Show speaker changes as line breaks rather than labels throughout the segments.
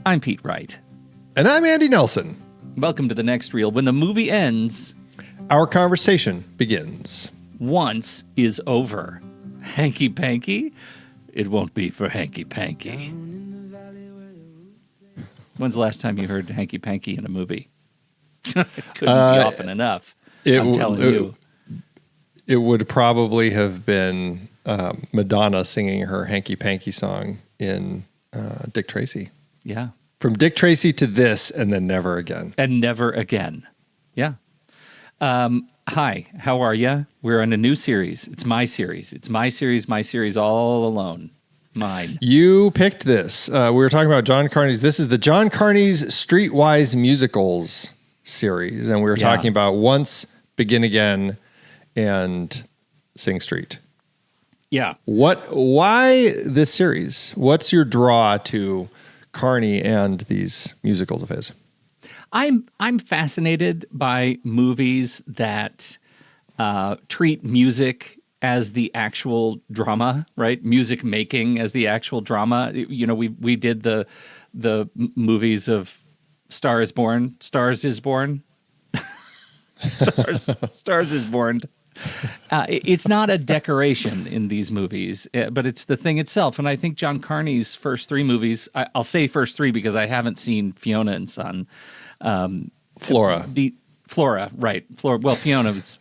I'm Pete Wright.
And I'm Andy Nelson.
Welcome to The Next Reel. When the movie ends,
our conversation begins.
Once is over. Hanky-panky? It won't be for hanky-panky. When's the last time you heard hanky-panky in a movie? It couldn't be often enough. I'm telling you.
It would probably have been Madonna singing her hanky-panky song in Dick Tracy.
Yeah.
From Dick Tracy to this, and then never again.
And never again. Yeah. Hi, how are you? We're on a new series. It's my series. It's my series all alone. Mine.
You picked this. We were talking about John Carney's. This is the John Carney's Streetwise Musicals series. And we were talking about Once, Begin Again, and Sing Street.
Yeah.
Why this series? What's your draw to Carney and these musicals of his?
I'm fascinated by movies that treat music as the actual drama, right? Music making as the actual drama. You know, we did the movies of Stars is Born. Stars is Born. It's not a decoration in these movies, but it's the thing itself. And I think John Carney's first three movies, I'll say first three because I haven't seen Fiona and Son.
Flora.
Flora, right. Flora. Well, Fiona was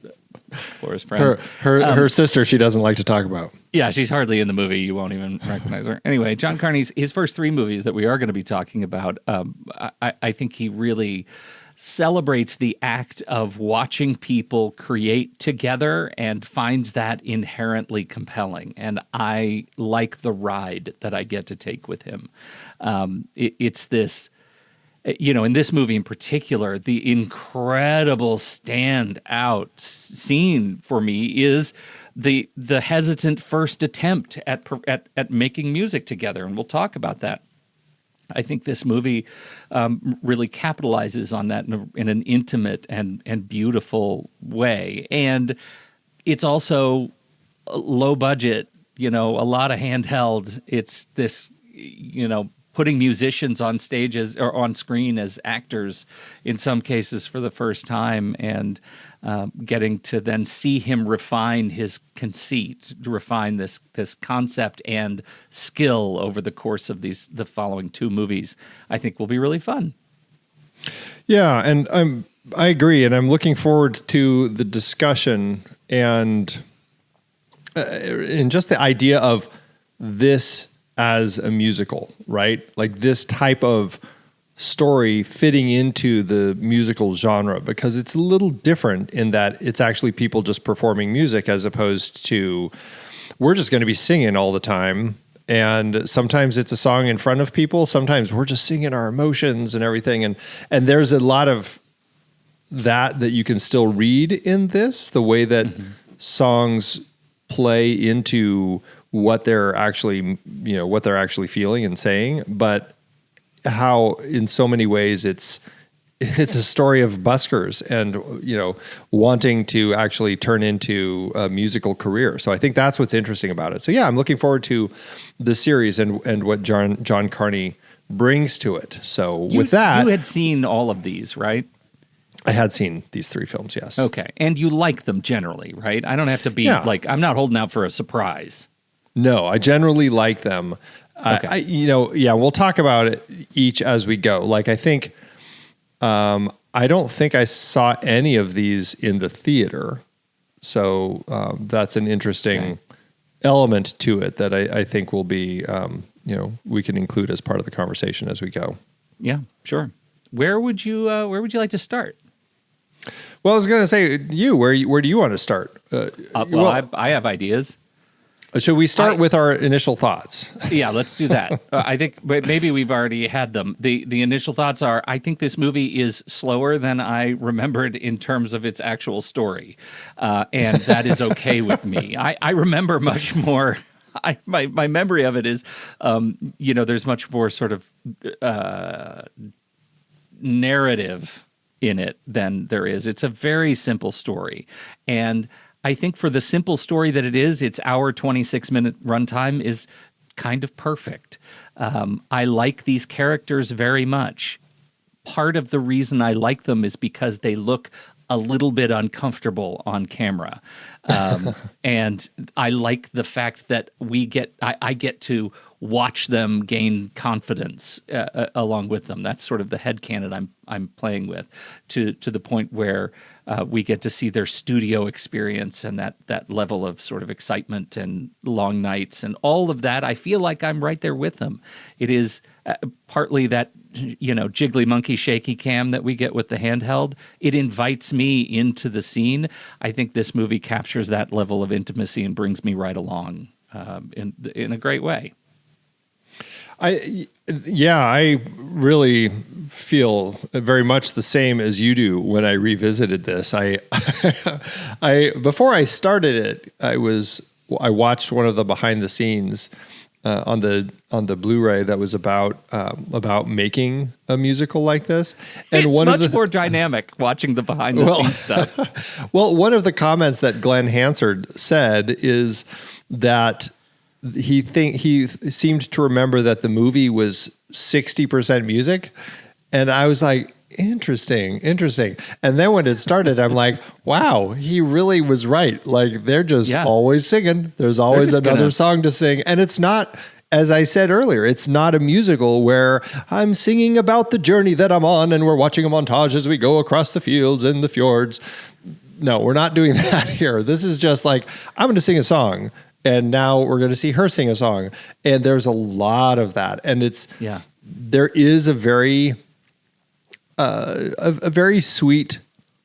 Flora's friend.
Her sister she doesn't like to talk about.
Yeah, she's hardly in the movie. You won't even recognize her. Anyway, John Carney's his first three movies that we are going to be talking about, I think he really celebrates the act of watching people create together and finds that inherently compelling. And I like the ride that I get to take with him. It's this, you know, in this movie in particular, the incredible standout scene for me is the hesitant first attempt at making music together. And we'll talk about that. I think this movie really capitalizes on that in an intimate and beautiful way. And it's also low budget, you know, a lot of handheld. It's this, you know, putting musicians on stages or on screen as actors in some cases for the first time, and getting to then see him refine his conceit, refine this concept and skill over the course of the following two movies, I think will be really fun.
Yeah, and I agree, and I'm looking forward to the discussion and just the idea of this as a musical, right? Like this type of story fitting into the musical genre, because it's a little different in that it's actually people just performing music as opposed to we're just going to be singing all the time. And sometimes it's a song in front of people. Sometimes we're just singing our emotions and everything. And there's a lot of that you can still read in this, the way that songs play into what they're actually, you know, what they're actually feeling and saying, but how in so many ways it's a story of buskers and, you know, wanting to actually turn into a musical career. So I think that's what's interesting about it. So yeah, I'm looking forward to the series and what John Carney brings to it. So with that,
you had seen all of these, right?
I had seen these three films, yes.
Okay. And you like them generally, right? I don't have to be like, I'm not holding out for a surprise.
No, I generally like them. Okay. We'll talk about it each as we go. Like, I think, I don't think I saw any of these in the theater. So that's an interesting element to it that I think will be, we can include as part of the conversation as we go.
Yeah, sure. Where would you like to start?
Well, I was going to say, where do you want to start?
I have ideas.
Should we start with our initial thoughts?
Yeah, let's do that. I think maybe we've already had them. The initial thoughts are, I think this movie is slower than I remembered in terms of its actual story. And that is okay with me. I remember much more. My memory of it is, there's much more sort of narrative in it than there is. It's a very simple story. And I think for the simple story that it is, its hour 26-minute runtime is kind of perfect. I like these characters very much. Part of the reason I like them is because they look a little bit uncomfortable on camera. And I like the fact that I get to watch them gain confidence along with them. That's sort of the headcanon I'm playing with, to the point where we get to see their studio experience and that level of sort of excitement and long nights and all of that. I feel like I'm right there with them. It is partly that, jiggly monkey shaky cam that we get with the handheld. It invites me into the scene. I think this movie captures that level of intimacy and brings me right along in a great way.
I really feel very much the same as you do when I revisited this. Before I started it, I watched one of the behind the scenes on the Blu-ray that was about making a musical like this. And
it's much more dynamic watching the behind the scenes stuff.
Well, one of the comments that Glen Hansard said is that he seemed to remember that the movie was 60% music. And I was like, interesting. And then when it started, I'm like, wow, he really was right. Like, they're just always singing. There's always another song to sing. And it's not, as I said earlier, it's not a musical where I'm singing about the journey that I'm on and we're watching a montage as we go across the fields and the fjords. No, we're not doing that here. This is just like, I'm going to sing a song. And now we're going to see her sing a song. And there's a lot of that. And there is a very sweet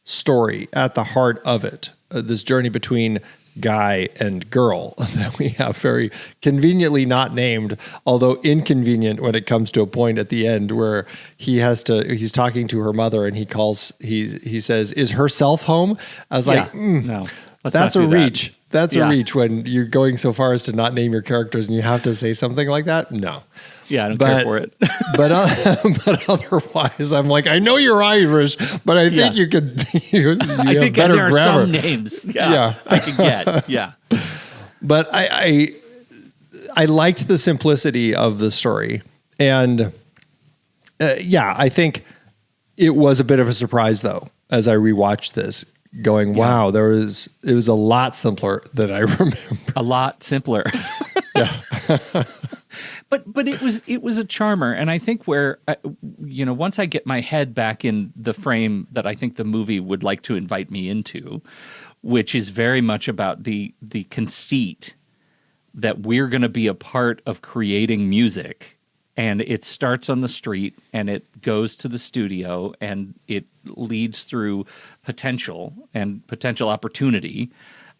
story at the heart of it. This journey between guy and girl that we have very conveniently not named, although inconvenient when it comes to a point at the end where he's talking to her mother and he says, "Is herself home?" I was like,
no,
that's a reach. That's a reach when you're going so far as to not name your characters and you have to say something like that. No.
Yeah, I don't care for it.
but otherwise, I'm like, I know you're Irish, but I think you could use
I think
better
there are
grammar.
some names I could get. Yeah.
But I liked the simplicity of the story. And I think it was a bit of a surprise, though, as I rewatched this, going, wow, it was a lot simpler than I remember.
A lot simpler.
Yeah.
But it was a charmer, and I think where once I get my head back in the frame that I think the movie would like to invite me into, which is very much about the conceit that we're going to be a part of creating music, and it starts on the street and it goes to the studio and it leads through potential opportunity.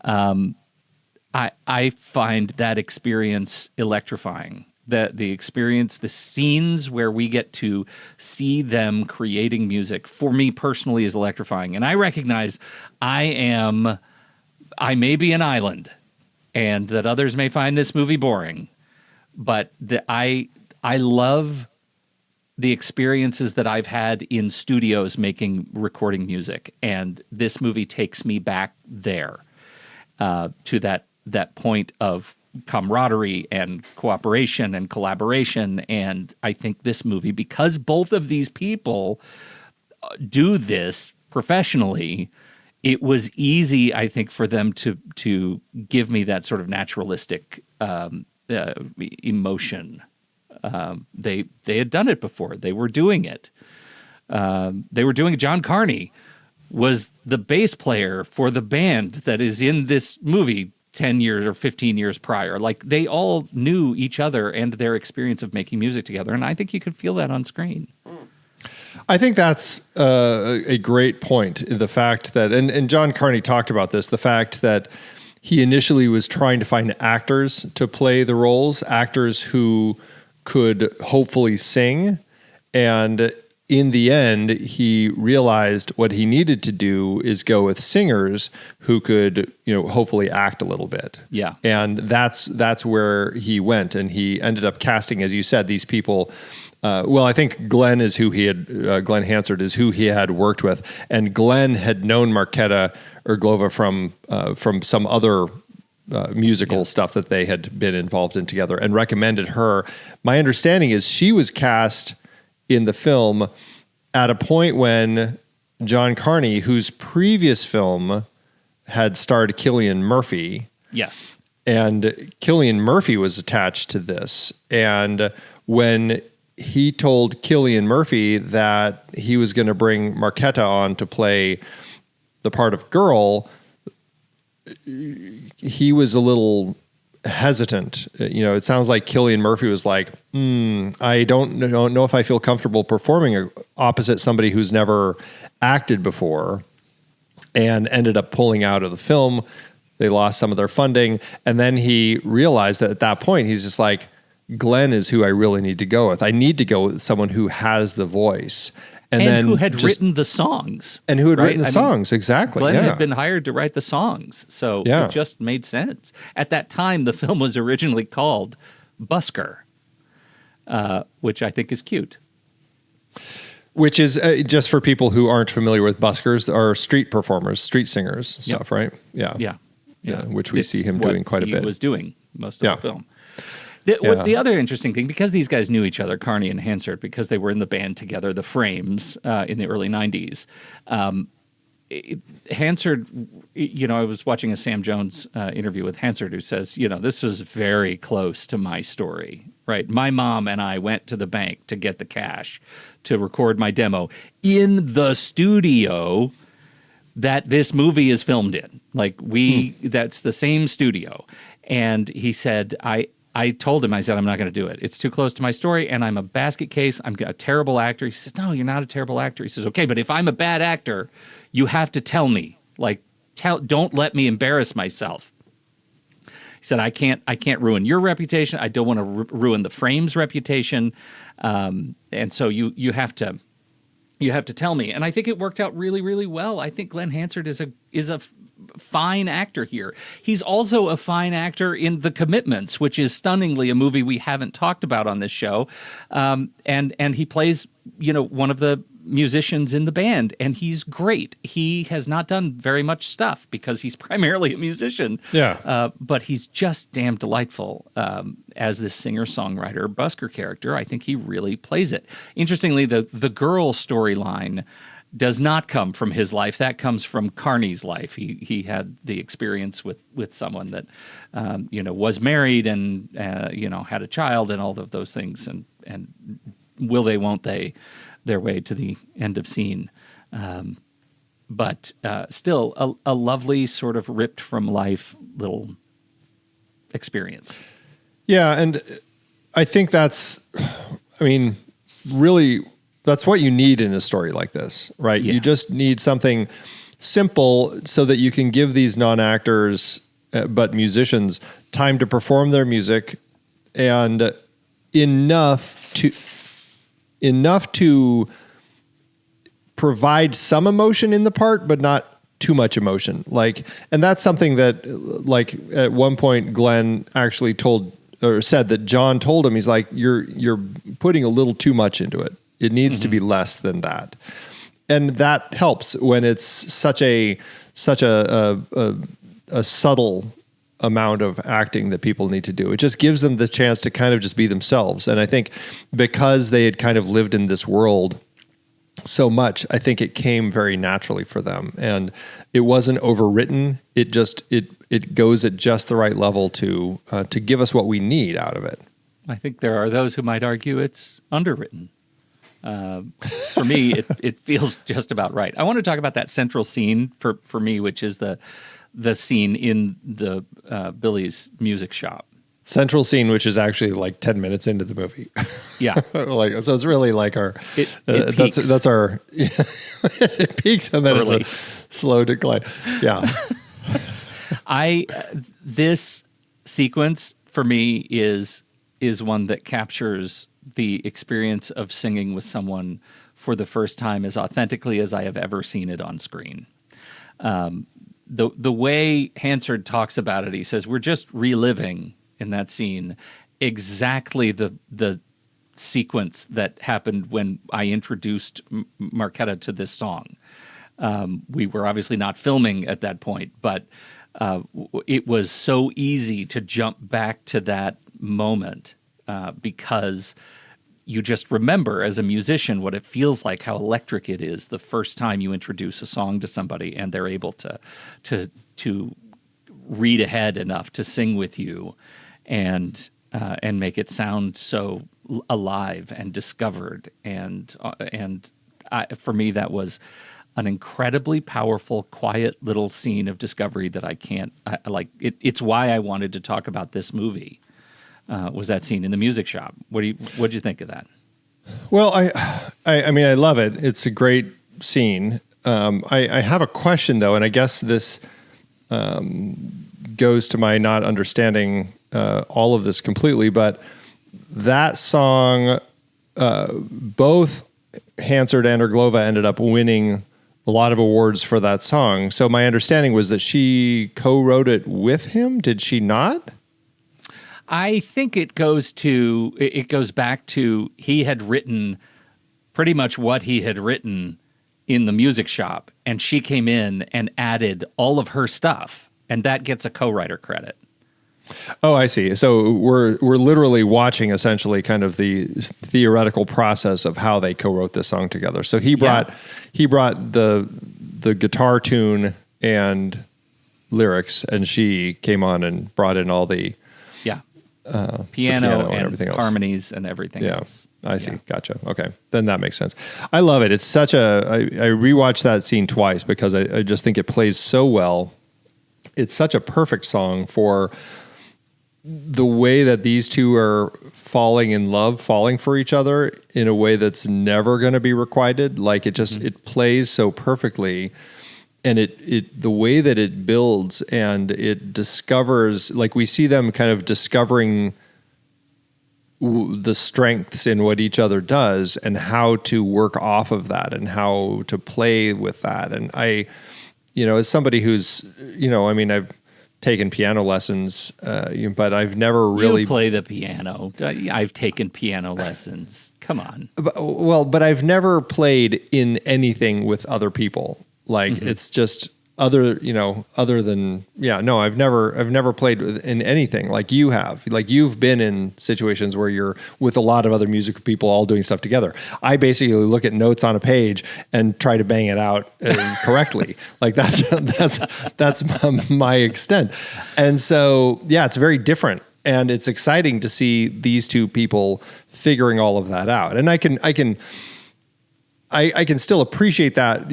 I find that experience electrifying. The experience, the scenes where we get to see them creating music, for me personally, is electrifying. And I recognize I may be an island, and that others may find this movie boring, but I love the experiences that I've had in studios recording music, and this movie takes me back there to that point of camaraderie and cooperation and collaboration. And I think this movie, because both of these people do this professionally, it was easy, I think, for them to give me that sort of naturalistic emotion. They had done it before. They were doing it. John Carney was the bass player for the band that is in this movie 10 years or 15 years prior. Like, they all knew each other and their experience of making music together. And I think you could feel that on screen.
I think that's a great point. The fact that, and John Carney talked about this, the fact that he initially was trying to find actors to play the roles, actors who could hopefully sing. And in the end, he realized what he needed to do is go with singers who could, hopefully act a little bit.
Yeah.
And that's where he went. And he ended up casting, as you said, these people. I think Glen Hansard is who he had worked with. And Glen had known Markéta Irglová from some other musical stuff that they had been involved in together, and recommended her. My understanding is she was cast in the film at a point when John Carney, whose previous film had starred Cillian Murphy.
Yes.
And Cillian Murphy was attached to this. And when he told Cillian Murphy that he was going to bring Marketa on to play the part of Girl, he was a little hesitant. It sounds like Cillian Murphy was like, I don't know if I feel comfortable performing opposite somebody who's never acted before, and ended up pulling out of the film. They lost some of their funding. And then he realized that at that point, he's just like, Glen is who I really need to go with. I need to go with someone who has the voice. And then
who had written the songs.
And who had written the songs, exactly.
Glen had been hired to write the songs. So it just made sense. At that time, the film was originally called Busker, which I think is cute.
Which is, just for people who aren't familiar with buskers, are street performers, street singers, stuff, right? Yeah, which we see him doing quite a bit.
He was doing most of the film. The other interesting thing, because these guys knew each other, Carney and Hansard, because they were in the band together, the Frames, in the early 90s, Hansard, I was watching a Sam Jones interview with Hansard, who says, this was very close to my story, right? My mom and I went to the bank to get the cash to record my demo in the studio that this movie is filmed in. Like that's the same studio. And he said, I told him, I said, I'm not going to do it. It's too close to my story, and I'm a basket case. I'm a terrible actor. He says, no, you're not a terrible actor. He says, okay, but if I'm a bad actor, you have to tell me. Like, don't let me embarrass myself. He said, I can't ruin your reputation. I don't want to ruin the Frames' reputation. And so you have to tell me. And I think it worked out really, really well. I think Glen Hansard is a fine actor here. He's also a fine actor in The Commitments, which is stunningly a movie we haven't talked about on this show. And he plays, one of the musicians in the band, and he's great. He has not done very much stuff because he's primarily a musician.
Yeah.
But he's just damn delightful as this singer-songwriter busker character. I think he really plays it. Interestingly, the girl storyline does not come from his life. That comes from Carney's life. He had the experience with someone that was married and had a child and all of those things, and will they, won't they, their way to the end of scene. But still a lovely sort of ripped from life little experience.
Yeah, and I think really, that's what you need in a story like this, right? Yeah. You just need something simple so that you can give these non-actors, but musicians, time to perform their music, and enough to provide some emotion in the part, but not too much emotion. And that's something that, at one point, Glen actually said that John told him, he's like, you're putting a little too much into it. It needs to be less than that. And that helps when it's such a subtle amount of acting that people need to do. It just gives them the chance to kind of just be themselves. And I think because they had kind of lived in this world so much, I think it came very naturally for them. And it wasn't overwritten. It goes at just the right level to give us what we need out of it.
I think there are those who might argue it's underwritten. For me, it feels just about right. I want to talk about that central scene for me, which is the scene in the Billy's music shop.
Central scene, which is actually like 10 minutes into the movie.
Yeah.
So it's really like our,
it
that's our, it peaks and then
early.
It's a slow decline. Yeah.
This sequence for me is one that captures the experience of singing with someone for the first time as authentically as I have ever seen it on screen. The way Hansard talks about it, he says, we're just reliving in that scene exactly the sequence that happened when I introduced Marketa to this song. We were obviously not filming at that point, but it was so easy to jump back to that moment because you just remember as a musician what it feels like, how electric it is the first time you introduce a song to somebody and they're able to read ahead enough to sing with you and make it sound so alive and discovered. And for me, that was an incredibly powerful, quiet little scene of discovery that it's why I wanted to talk about this movie. Was that scene in the music shop? What'd you think of that?
Well, I mean, I love it. It's a great scene. I have a question though, and I guess this goes to my not understanding all of this completely, but that song, both Hansard and Irglova ended up winning a lot of awards for that song. So my understanding was that she co-wrote it with him. Did she not?
I think it goes back to he had written pretty much what he had written in the music shop, and she came in and added all of her stuff, and that gets a co-writer credit.
Oh, I see. So we're literally watching essentially kind of the theoretical process of how they co-wrote this song together. So he brought the guitar tune and lyrics, and she came on and brought in all the
piano
and everything else,
harmonies and everything else.
I see. Gotcha. Okay. Then that makes sense. I love it. It's such I rewatched that scene twice because I just think it plays so well. It's such a perfect song for the way that these two are falling in love, falling for each other in a way that's never going to be requited. Like it plays so perfectly. And the way that it builds and it discovers, like we see them kind of discovering the strengths in what each other does and how to work off of that and how to play with that. And as somebody who's, I mean, I've taken piano lessons, but I've never really...
You play the piano. I've taken piano lessons. Come on.
But I've never played in anything with other people. Like it's just other than, I've never played in anything like you have. Like you've been in situations where you're with a lot of other musical people all doing stuff together. I basically look at notes on a page and try to bang it out correctly. Like that's my extent. And so, it's very different. And it's exciting to see these two people figuring all of that out. And I can still appreciate that,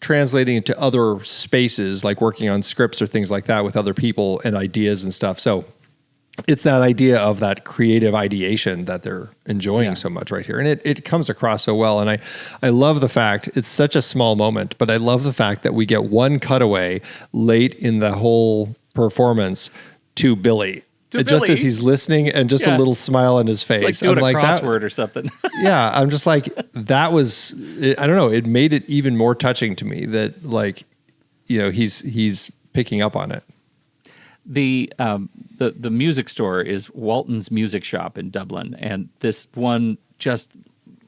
translating into other spaces, like working on scripts or things like that with other people and ideas and stuff. So it's that idea of that creative ideation that they're enjoying so much right here. And it comes across so well. And I love the fact it's such a small moment, but I love the fact that we get one cutaway late in the whole performance to Billy. Just as he's listening and just a little smile on his face.
It's like doing a crossword or something.
I'm just like, that was, I don't know, it made it even more touching to me that he's picking up on it.
The music store is Walton's Music Shop in Dublin. And this one just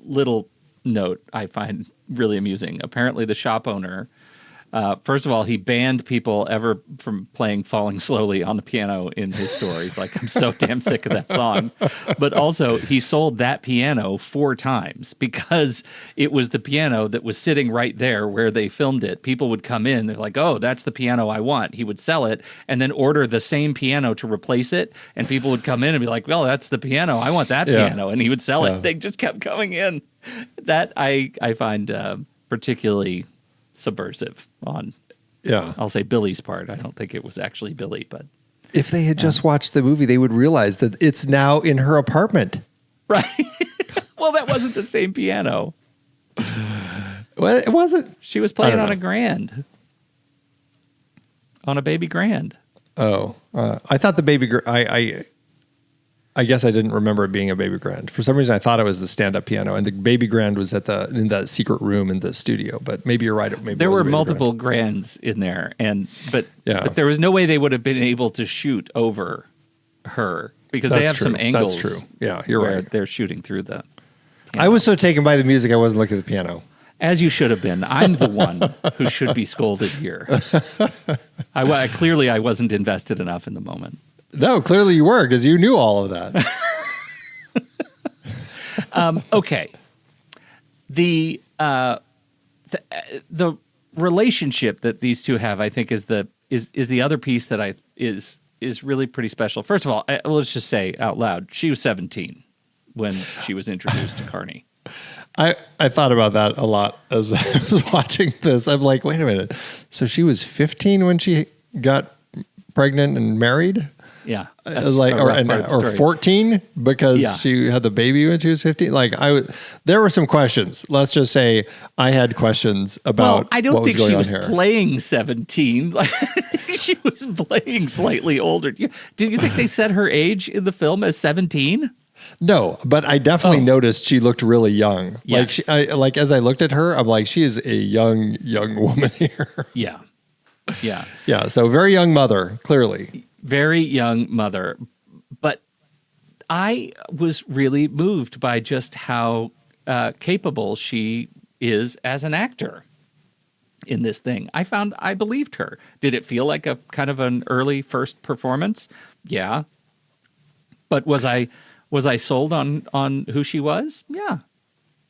little note I find really amusing. Apparently the shop owner, first of all, he banned people ever from playing Falling Slowly on the piano in his store. He's like, I'm so damn sick of that song. But also, he sold that piano 4 times because it was the piano that was sitting right there where they filmed it. People would come in, they're like, oh, that's the piano I want. He would sell it and then order the same piano to replace it. And people would come in and be like, well, that's the piano. I want that piano. And he would sell it. They just kept coming in. That I find particularly subversive on, I'll say Billy's part. I don't think it was actually Billy, but
if they had just watched the movie, they would realize that it's now in her apartment.
Right. Well, that wasn't the same piano.
Well, it wasn't.
She was playing on a grand, on a baby grand.
Oh, I thought the baby. I guess I didn't remember it being a baby grand. For some reason, I thought it was the stand-up piano, and the baby grand was in that secret room in the studio. But maybe you're right. Maybe
there were multiple grands in there, but there was no way they would have been able to shoot over her because they have some angles.
That's true. Yeah, you're right.
They're shooting through the piano.
I was so taken by the music, I wasn't looking at the piano.
As you should have been. I'm the one who should be scolded here. Clearly, I wasn't invested enough in the moment.
No, clearly you were, because you knew all of that.
Okay. The relationship that these two have, I think, is the other piece that is really pretty special. First of all, let's just say out loud, she was 17 when she was introduced to Carney.
I thought about that a lot as I was watching this. I'm like, wait a minute. So she was 15 when she got pregnant and married?
Yeah.
Or 14 because she had the baby when she was 15. There were some questions. Let's just say I had questions about
I don't
what
think
was
she
going
was
on here.
playing 17. She was playing slightly older. Do you think they set her age in the film as 17?
No, but I definitely noticed she looked really young.
Yes.
As I looked at her, I'm like, she is a young woman here.
Yeah. Yeah.
Yeah. So very young mother, clearly.
Very young mother. But I was really moved by just how capable she is as an actor in this thing. I believed her. Did it feel like a kind of an early first performance? Yeah. But was I sold on who she was? Yeah.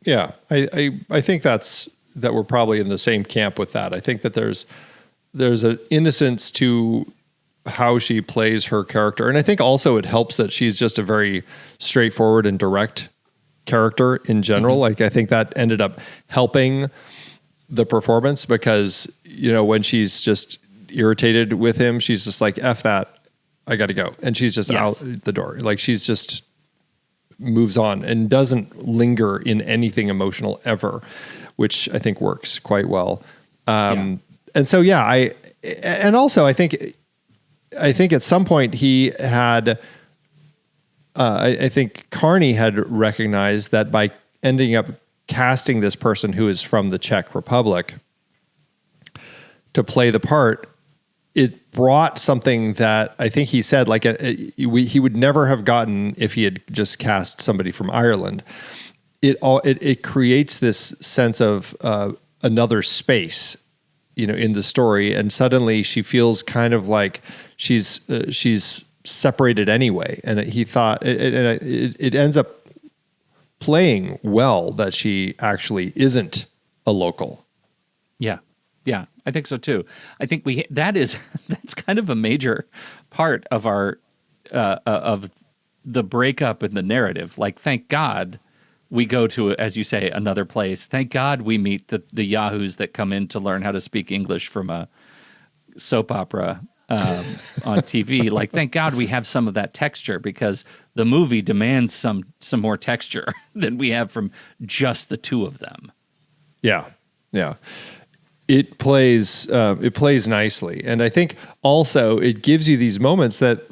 Yeah. I think that we're probably in the same camp with that. I think that there's an innocence to how she plays her character. And I think also it helps that she's just a very straightforward and direct character in general. Mm-hmm. I think that ended up helping the performance because, when she's just irritated with him, she's just like, F that, I got to go. And she's just out the door. She's just moves on and doesn't linger in anything emotional ever, which I think works quite well. And so, I think at some point he had, I think Carney had recognized that by ending up casting this person who is from the Czech Republic to play the part, it brought something that I think he said, he would never have gotten if he had just cast somebody from Ireland. It creates this sense of another space, in the story, and suddenly she feels kind of like she's separated anyway. And he thought it ends up playing well that she actually isn't a local.
Yeah. Yeah, I think so too. I think that's kind of a major part of our of the breakup in the narrative. Thank God we go to, as you say, another place. Thank God we meet the yahoos that come in to learn how to speak English from a soap opera on TV. Thank God we have some of that texture because the movie demands some more texture than we have from just the two of them. Yeah.
Yeah. It plays nicely. And I think also it gives you these moments that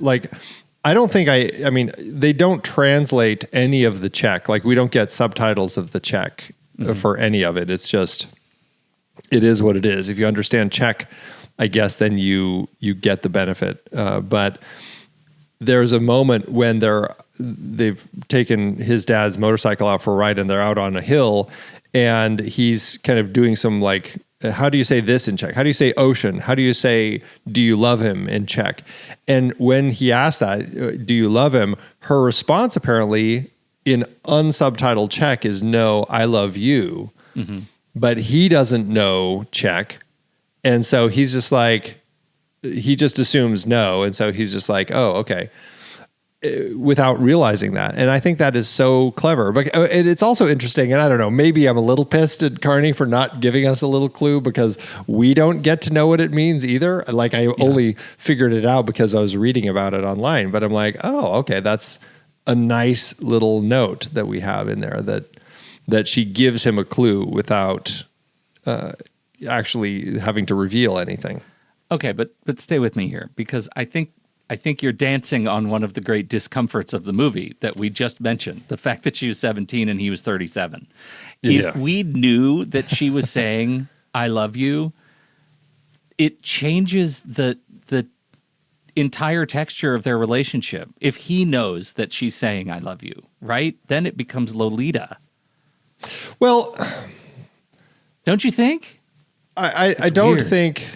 I don't think they don't translate any of the Czech. We don't get subtitles of the Czech for any of it. It's just, it is what it is. If you understand Czech, I guess then you get the benefit. But there's a moment when they've taken his dad's motorcycle out for a ride and they're out on a hill and he's kind of doing some how do you say this in Czech? How do you say ocean? How do you say, do you love him in Czech? And when he asked that, do you love him? Her response apparently in unsubtitled Czech is no, I love you. Mm-hmm. But he doesn't know Czech. And so he's just he just assumes no. And so he's just oh, okay. Without realizing that. And I think that is so clever. But it's also interesting, and I don't know, maybe I'm a little pissed at Carney for not giving us a little clue because we don't get to know what it means either. I only figured it out because I was reading about it online. But I'm oh, okay, that's a nice little note that we have in there that she gives him a clue without actually having to reveal anything.
Okay, but stay with me here because I think you're dancing on one of the great discomforts of the movie that we just mentioned, the fact that she was 17 and he was 37. Yeah. If we knew that she was saying, I love you, it changes the entire texture of their relationship. If he knows that she's saying, I love you, right? Then it becomes Lolita.
Well,
Don't you think?
I don't
weird.
think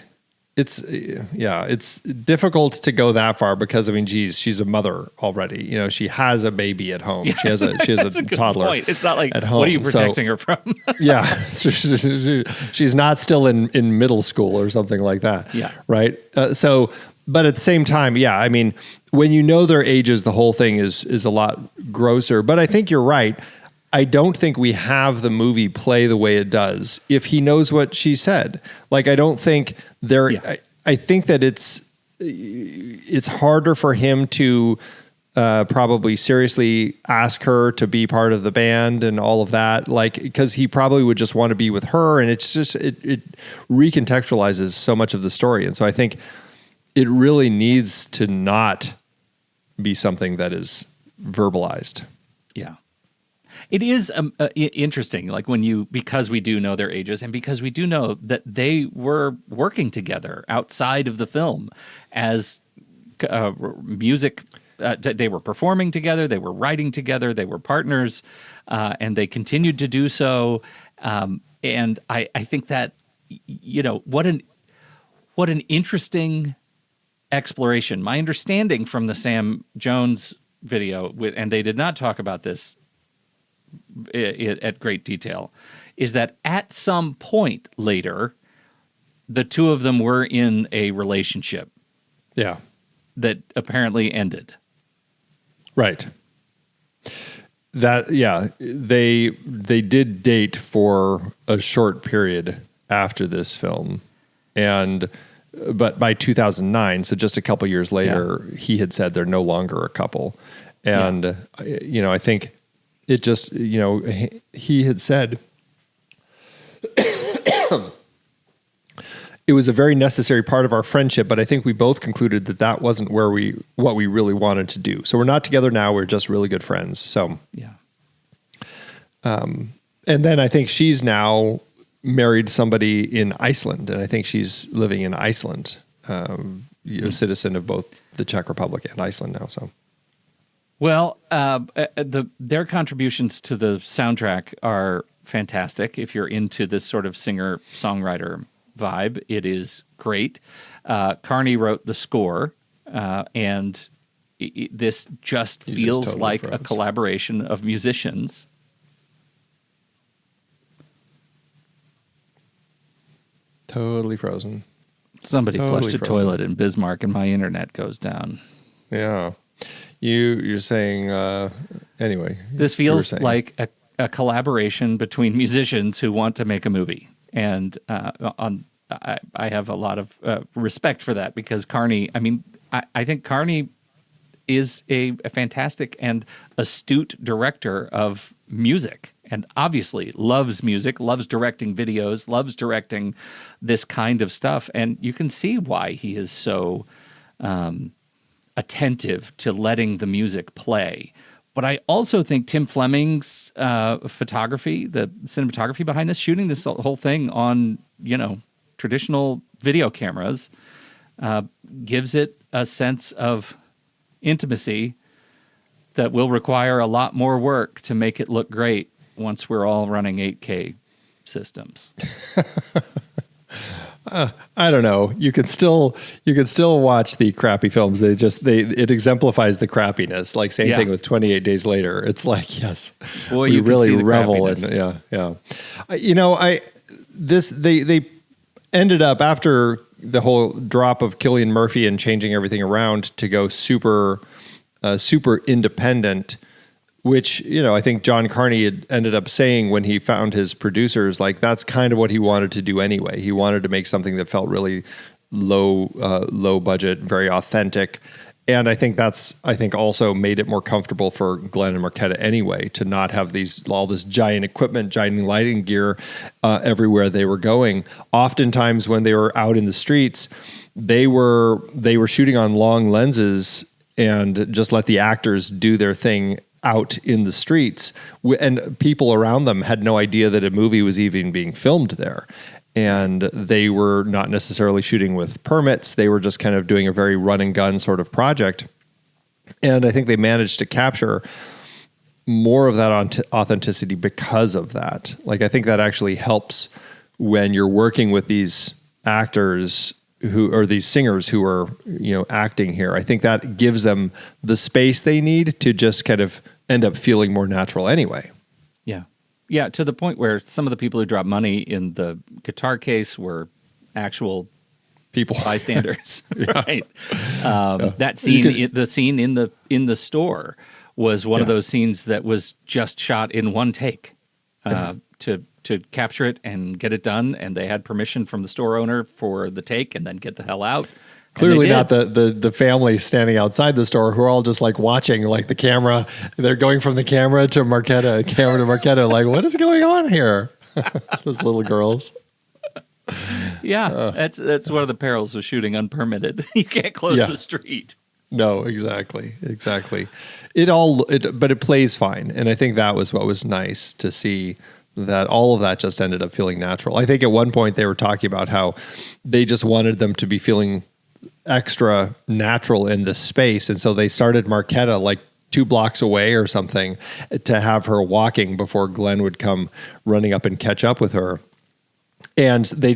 it's difficult to go that far because, I mean, geez, she's a mother already. You know, she has a baby at home. She has a
That's a good
toddler
point. It's not like,
at home.
what are you protecting her from?
Yeah. So she's not still in middle school or something like that.
Yeah.
Right. But at the same time, yeah, I mean, when you know their ages, the whole thing is a lot grosser. But I think you're right. I don't think we have the movie play the way it does if he knows what she said. Like, I don't think there.
Yeah.
I think that it's harder for him to probably seriously ask her to be part of the band and all of that, like, because he probably would just want to be with her, and it's just it recontextualizes so much of the story, and so I think it really needs to not be something that is verbalized.
Yeah. It is interesting, like because we do know their ages and because we do know that they were working together outside of the film as music. They were performing together, they were writing together, they were partners, and they continued to do so. And I think that, you know, what an interesting exploration. My understanding from the Sam Jones video, and they did not talk about this at great detail, is that at some point later, the two of them were in a relationship.
Yeah.
That apparently ended.
Right. That, yeah, they did date for a short period after this film, but by 2009, so just a couple years later, he had said they're no longer a couple, and you know, I think it just, you know, he had said it was a very necessary part of our friendship, but I think we both concluded that wasn't what we really wanted to do. So we're not together now. We're just really good friends. So,
yeah.
And then I think she's now married somebody in Iceland, and I think she's living in Iceland, a citizen of both the Czech Republic and Iceland now. So,
well, their contributions to the soundtrack are fantastic. If you're into this sort of singer-songwriter vibe, it is great. Carney wrote the score, and this just feels
totally
like
froze.
a collaboration of musicians.
Totally frozen.
Somebody
Totally
flushed a
frozen.
toilet in Bismarck, and my internet goes down.
Yeah. You're saying, anyway.
This
you were
feels
saying.
like a collaboration between musicians who want to make a movie. And I have a lot of respect for that, because Carney, I mean, I think Carney is a fantastic and astute director of music, and obviously loves music, loves directing videos, loves directing this kind of stuff. And you can see why he is so attentive to letting the music play. But I also think Tim Fleming's photography, the cinematography behind this, shooting this whole thing on, you know, traditional video cameras, gives it a sense of intimacy that will require a lot more work to make it look great once we're all running 8K systems.
I don't know. You could still watch the crappy films. It exemplifies the crappiness. Like same thing with 28 Days Later. It's like, yes,
Boy,
we
you can
really
see the
revel in.
crappiness.
Yeah. You know, they ended up, after the whole drop of Cillian Murphy and changing everything around to go super independent, which, you know, I think John Carney had ended up saying when he found his producers, like, that's kind of what he wanted to do anyway. He wanted to make something that felt really low budget, very authentic. And I think also made it more comfortable for Glen and Marketa anyway, to not have all this giant equipment, giant lighting gear everywhere they were going. Oftentimes when they were out in the streets, they were shooting on long lenses and just let the actors do their thing out in the streets. And people around them had no idea that a movie was even being filmed there. And they were not necessarily shooting with permits. They were just kind of doing a very run and gun sort of project. And I think they managed to capture more of that authenticity because of that. Like, I think that actually helps when you're working with these actors or these singers who are, acting here. I think that gives them the space they need to just kind of end up feeling more natural anyway.
Yeah. Yeah, to the point where some of the people who dropped money in the guitar case were actual
People,
bystanders, right? That scene, the scene in the store, was one of those scenes that was just shot in one take to capture it and get it done. And they had permission from the store owner for the take, and then get the hell out.
Clearly not the family standing outside the store who are all just like watching, like the camera. They're going from the camera to Marketa, like, what is going on here? Those little girls.
Yeah, that's one of the perils of shooting unpermitted. You can't close the street.
No, exactly. But it plays fine, and I think that was what was nice to see, that all of that just ended up feeling natural. I think at one point they were talking about how they just wanted them to be feeling extra natural in this space, and so they started Marketa like 2 blocks away or something to have her walking before Glen would come running up and catch up with her. And they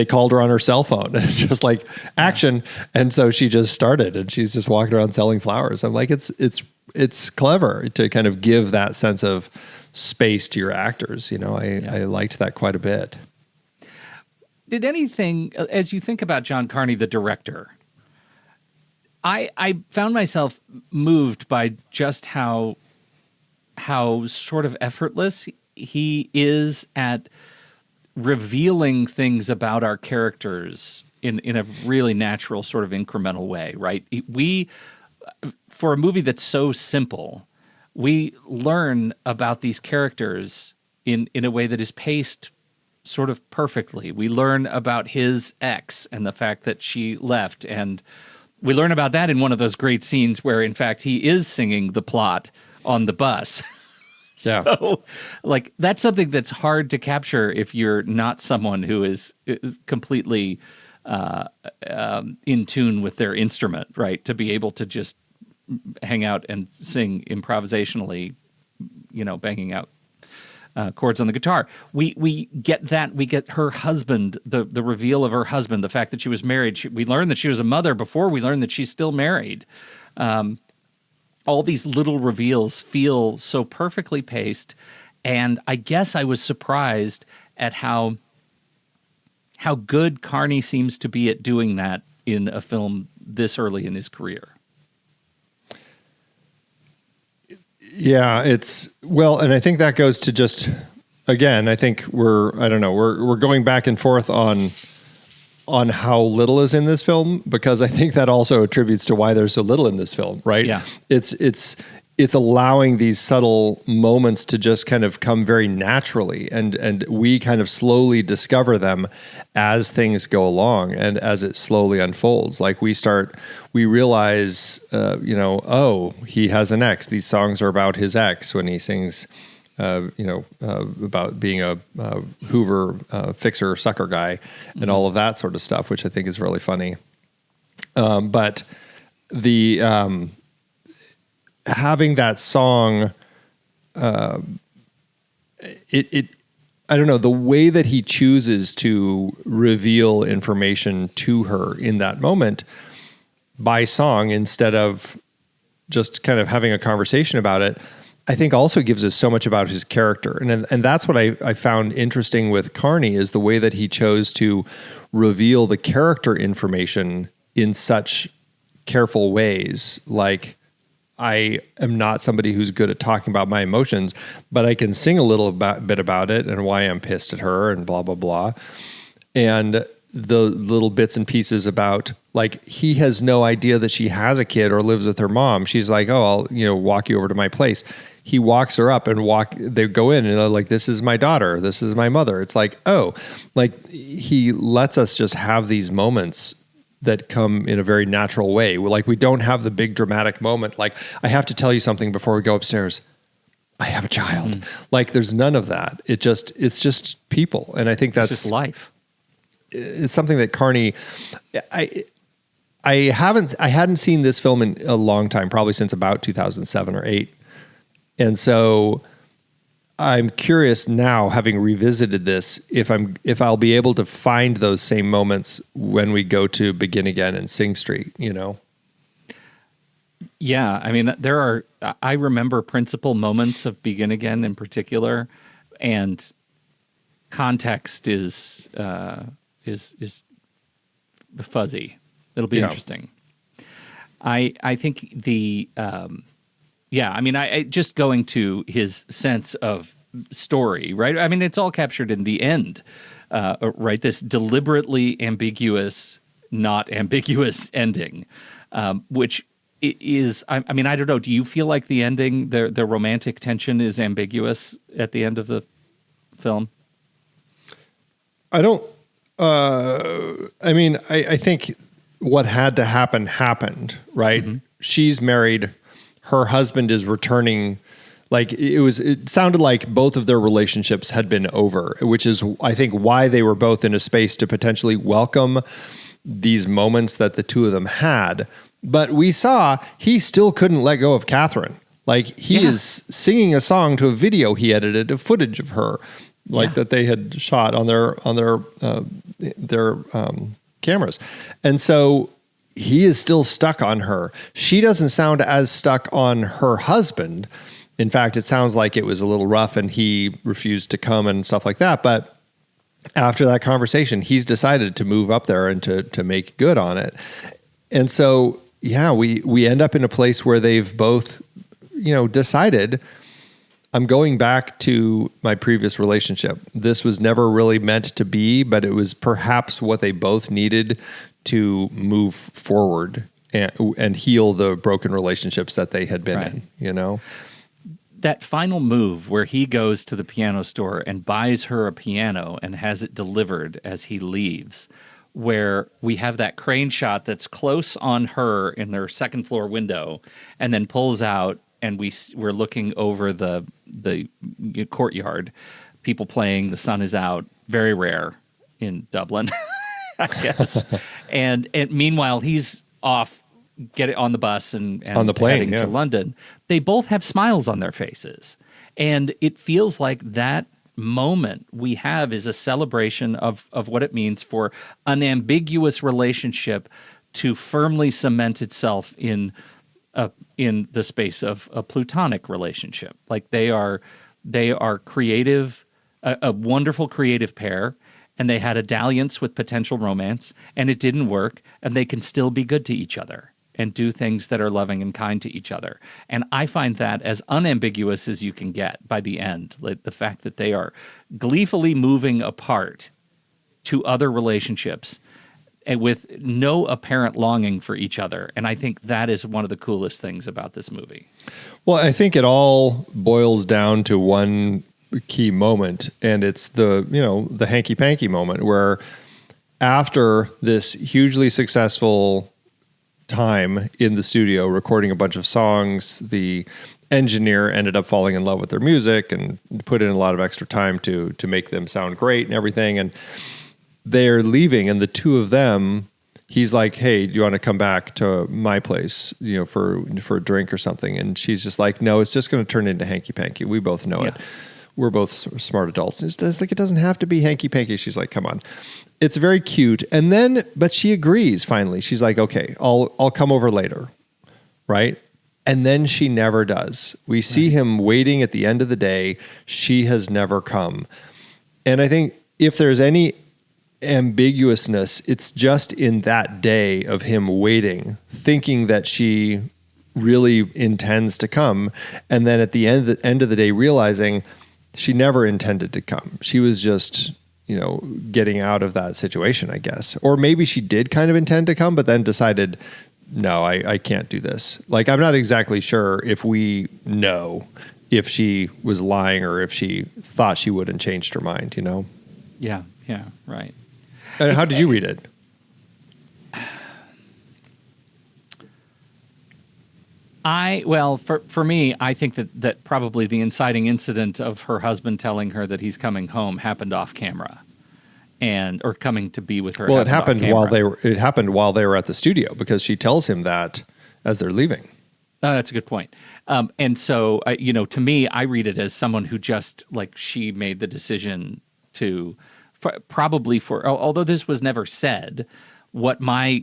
called her on her cell phone, and just like action. And so she just started, and she's just walking around selling flowers. I'm like, it's clever to kind of give that sense of space to your actors. I liked that quite a bit.
Did anything, as you think about John Carney, the director, I found myself moved by just how sort of effortless he is at revealing things about our characters in a really natural sort of incremental way, right? For a movie that's so simple, we learn about these characters in a way that is paced sort of perfectly. We learn about his ex and the fact that she left, and we learn about that in one of those great scenes where, in fact, he is singing the plot on the bus.
Yeah.
So, like, that's something that's hard to capture if you're not someone who is completely in tune with their instrument, right? To be able to just hang out and sing improvisationally, banging out chords on the guitar. We get that. We get her husband, the reveal of her husband, the fact that she was married. We learned that she was a mother before we learned that she's still married. All these little reveals feel so perfectly paced, and I guess I was surprised at how good Carney seems to be at doing that in a film this early in his career.
Yeah, and I think that goes to just, again, I think we're going back and forth on how little is in this film, because I think that also attributes to why there's so little in this film, right?
Yeah.
It's allowing these subtle moments to just kind of come very naturally, and we kind of slowly discover them as things go along and as it slowly unfolds. Like we realize, he has an ex. These songs are about his ex when he sings, about being a Hoover fixer sucker guy and all of that sort of stuff, which I think is really funny. But the having that song, I don't know, the way that he chooses to reveal information to her in that moment by song instead of just kind of having a conversation about it, I think also gives us so much about his character. And that's what I found interesting with Carney, is the way that he chose to reveal the character information in such careful ways. Like, I am not somebody who's good at talking about my emotions, but I can sing a little bit about it and why I'm pissed at her and blah, blah, blah. And the little bits and pieces about, like, he has no idea that she has a kid or lives with her mom. She's like, oh, I'll, walk you over to my place. He walks her up and they go in and they're like, this is my daughter. This is my mother. It's like, oh, like he lets us just have these moments that come in a very natural way. Like, we don't have the big dramatic moment. Like, I have to tell you something before we go upstairs. I have a child. Like, there's none of that. It's just people. And I think that's
just life.
It's something that Carney, I hadn't seen this film in a long time, probably since about 2007 or 8. And so I'm curious now, having revisited this, if I'll be able to find those same moments when we go to Begin Again and Sing Street, you know?
Yeah, I mean, I remember principal moments of Begin Again in particular, and context is fuzzy. It'll be interesting. I think I mean, I just going to his sense of story, right? I mean, it's all captured in the end, right? This deliberately ambiguous, not ambiguous ending, which is, I mean, I don't know. Do you feel like the ending, the romantic tension is ambiguous at the end of the film?
I don't, I mean, I think what had to happen happened, right? Mm-hmm. She's married. Her husband is returning. Like it sounded like both of their relationships had been over, which is, I think, why they were both in a space to potentially welcome these moments that the two of them had. But we saw he still couldn't let go of Catherine. Like he is singing a song to a video he edited, a footage of her, like that they had shot on their cameras, and so he is still stuck on her. She doesn't sound as stuck on her husband. In fact, it sounds like it was a little rough and he refused to come and stuff like that. But after that conversation, he's decided to move up there and to make good on it. And so, yeah, we end up in a place where they've both, decided, I'm going back to my previous relationship. This was never really meant to be, but it was perhaps what they both needed to move forward and heal the broken relationships that they had been in,
That final move where he goes to the piano store and buys her a piano and has it delivered as he leaves, where we have that crane shot that's close on her in their second floor window and then pulls out, and we're looking over the courtyard, people playing, the sun is out, very rare in Dublin, I guess. and meanwhile, he's off, get it on the bus and
on the plane
heading to London. They both have smiles on their faces. And it feels like that moment we have is a celebration of what it means for an ambiguous relationship to firmly cement itself in the space of a platonic relationship. Like they are creative, a wonderful creative pair, and they had a dalliance with potential romance, and it didn't work, and they can still be good to each other and do things that are loving and kind to each other. And I find that as unambiguous as you can get by the end, like the fact that they are gleefully moving apart to other relationships and with no apparent longing for each other. And I think that is one of the coolest things about this movie.
Well, I think it all boils down to one key moment, and it's the hanky-panky moment where after this hugely successful time in the studio recording a bunch of songs, the engineer ended up falling in love with their music and put in a lot of extra time to make them sound great and everything. And they're leaving, and the two of them, he's like, "Hey, do you want to come back to my place, for a drink or something?" And she's just like, "No, it's just going to turn into hanky-panky. We both know it. We're both smart adults." And it's like, it doesn't have to be hanky-panky. She's like, "Come on." It's very cute. And then, but she agrees finally. She's like, "Okay, I'll come over later." Right? And then she never does. We see him waiting at the end of the day. She has never come. And I think if there's any ambiguousness, it's just in that day of him waiting, thinking that she really intends to come. And then at the end of the day, realizing she never intended to come. She was just, getting out of that situation, I guess. Or maybe she did kind of intend to come, but then decided, no, I can't do this. Like, I'm not exactly sure if we know if she was lying or if she thought she would and changed her mind,
Yeah, right.
And how did you read it?
For me, I think that probably the inciting incident of her husband telling her that he's coming home happened off camera, or coming to be with her.
Well, it happened while they were at the studio, because she tells him that as they're leaving.
That's a good point. And so, to me, I read it as someone who just like she made the decision to although this was never said, what my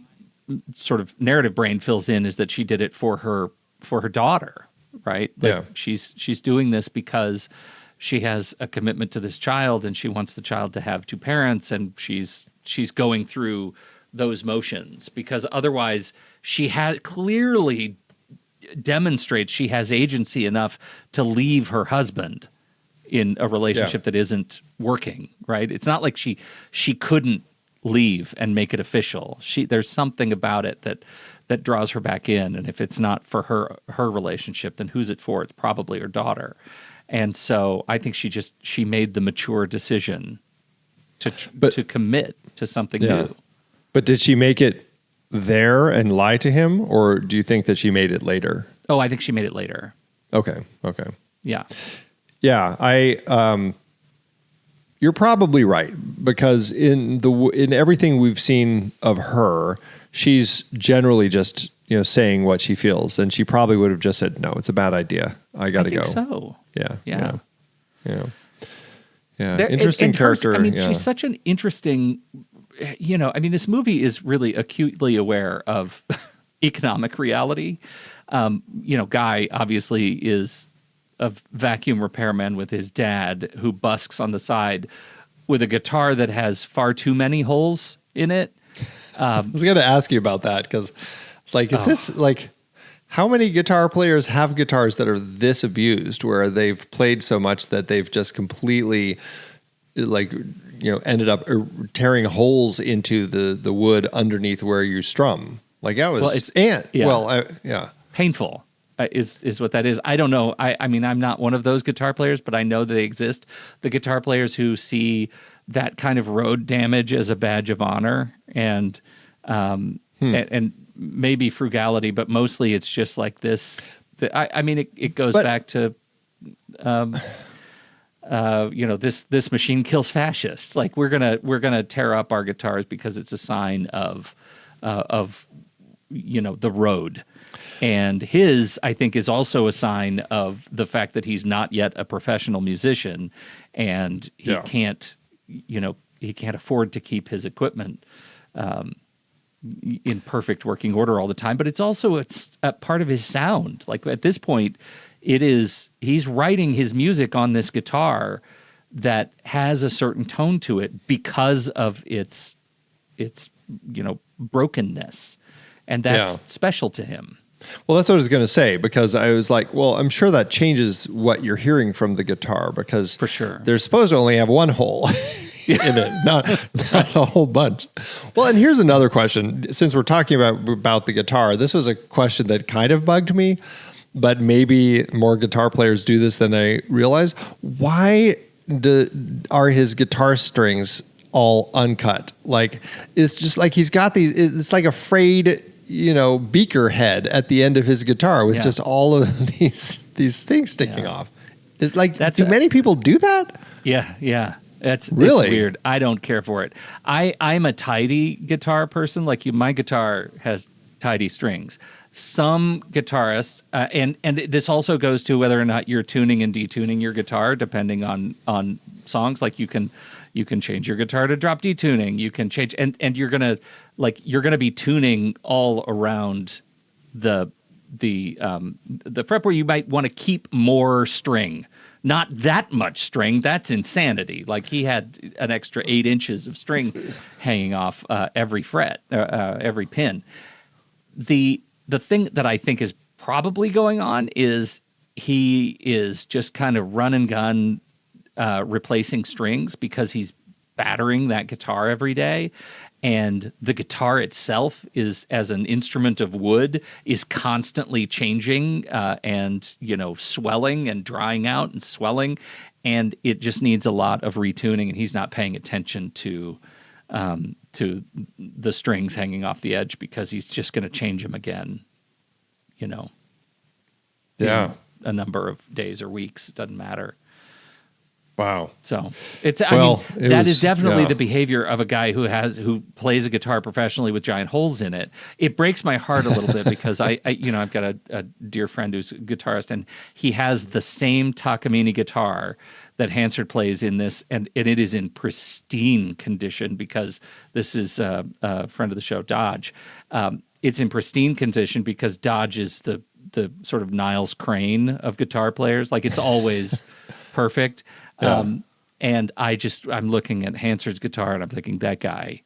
sort of narrative brain fills in is that she did it for her daughter, right? Like she's doing this because she has a commitment to this child and she wants the child to have two parents, and she's going through those motions because otherwise she clearly demonstrates she has agency enough to leave her husband in a relationship that isn't working, right? It's not like she couldn't leave and make it official. There's something about it that draws her back in, and if it's not for her relationship, then who's it for? It's probably her daughter. And so I think she made the mature decision to commit to something new.
But did she make it there and lie to him, or do you think that she made it later?
Oh, I think she made it later.
Okay.
Yeah.
Yeah, you're probably right, because in everything we've seen of her, she's generally just saying what she feels, and she probably would have just said, "No, it's a bad idea. I got to go."
So
Yeah. Interesting character.
She's such an interesting. This movie is really acutely aware of economic reality. Guy obviously is a vacuum repairman with his dad who busks on the side with a guitar that has far too many holes in it.
I was going to ask you about that because it's like, is this like, how many guitar players have guitars that are this abused where they've played so much that they've just completely ended up tearing holes into the wood underneath where you strum? Like that was,
painful. Is what that is. I don't know. I mean, I'm not one of those guitar players, but I know they exist. The guitar players who see that kind of road damage as a badge of honor, and maybe frugality, but mostly it's just like this. It goes back to, this machine kills fascists. Like we're gonna tear up our guitars because it's a sign of the road. And his, I think, is also a sign of the fact that he's not yet a professional musician, and he can't afford to keep his equipment in perfect working order all the time. But it's a part of his sound. Like at this point, he's writing his music on this guitar that has a certain tone to it because of its brokenness, and that's special to him.
Well, that's what I was going to say, because I was like, well, I'm sure that changes what you're hearing from the guitar, because
for sure
they're supposed to only have one hole in it, not a whole bunch. Well, and here's another question. Since we're talking about the guitar, this was a question that kind of bugged me, but maybe more guitar players do this than I realize. Why are his guitar strings all uncut? Like, it's just like he's got these, it's like a frayed beaker head at the end of his guitar with just all of these things sticking off. It's like, do many people do that?
Yeah. It's
really
weird. I don't care for it. I'm a tidy guitar person. Like my guitar has tidy strings. Some guitarists, and this also goes to whether or not you're tuning and detuning your guitar, depending on songs. Like you can change your guitar to drop detuning. You can change, and you're gonna be tuning all around the fret where you might want to keep more string. Not that much string. That's insanity. Like he had an extra 8 inches of string hanging off every fret, every pin. The thing that I think is probably going on is he is just kind of run and gun replacing strings because he's battering that guitar every day. And the guitar itself is, as an instrument of wood, is constantly changing and swelling and drying out and swelling. And it just needs a lot of retuning, and he's not paying attention to the strings hanging off the edge because he's just going to change them again, in a number of days or weeks. It doesn't matter.
Wow.
So it's,
Well,
that is definitely the behavior of a guy who plays a guitar professionally with giant holes in it. It breaks my heart a little bit because I've got a dear friend who's a guitarist, and he has the same Takamine guitar that Hansard plays in this, and it is in pristine condition because this is a friend of the show, Dodge. It's in pristine condition because Dodge is the sort of Niles Crane of guitar players. Like, it's always perfect. And I'm looking at Hansard's guitar and I'm thinking, that guy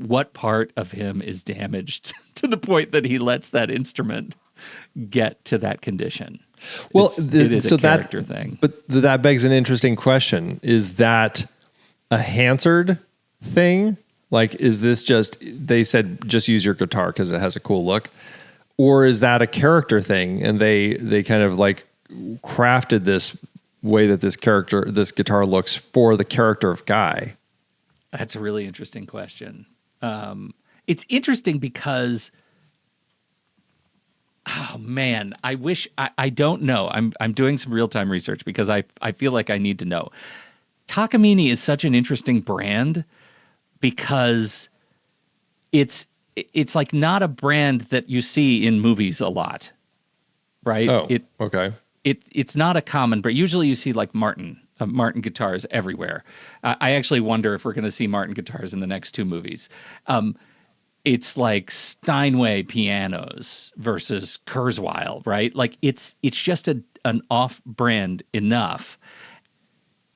what part of him is damaged to the point that he lets that instrument get to that condition?
Well,
it is a character thing.
But that begs an interesting question. Is that a Hansard thing? Like, is this just, they said, just use your guitar because it has a cool look? Or is that a character thing? And they kind of like crafted this way that this guitar looks for the character of Guy?
That's a really interesting question. It's interesting because, oh man, I don't know. I'm doing some real-time research because I feel like I need to know. Takamine is such an interesting brand because it's like not a brand that you see in movies a lot, right?
Oh, okay.
It's not a common, but usually you see like Martin guitars everywhere. I actually wonder if we're going to see Martin guitars in the next two movies. It's like Steinway pianos versus Kurzweil, right? Like it's just an off-brand enough.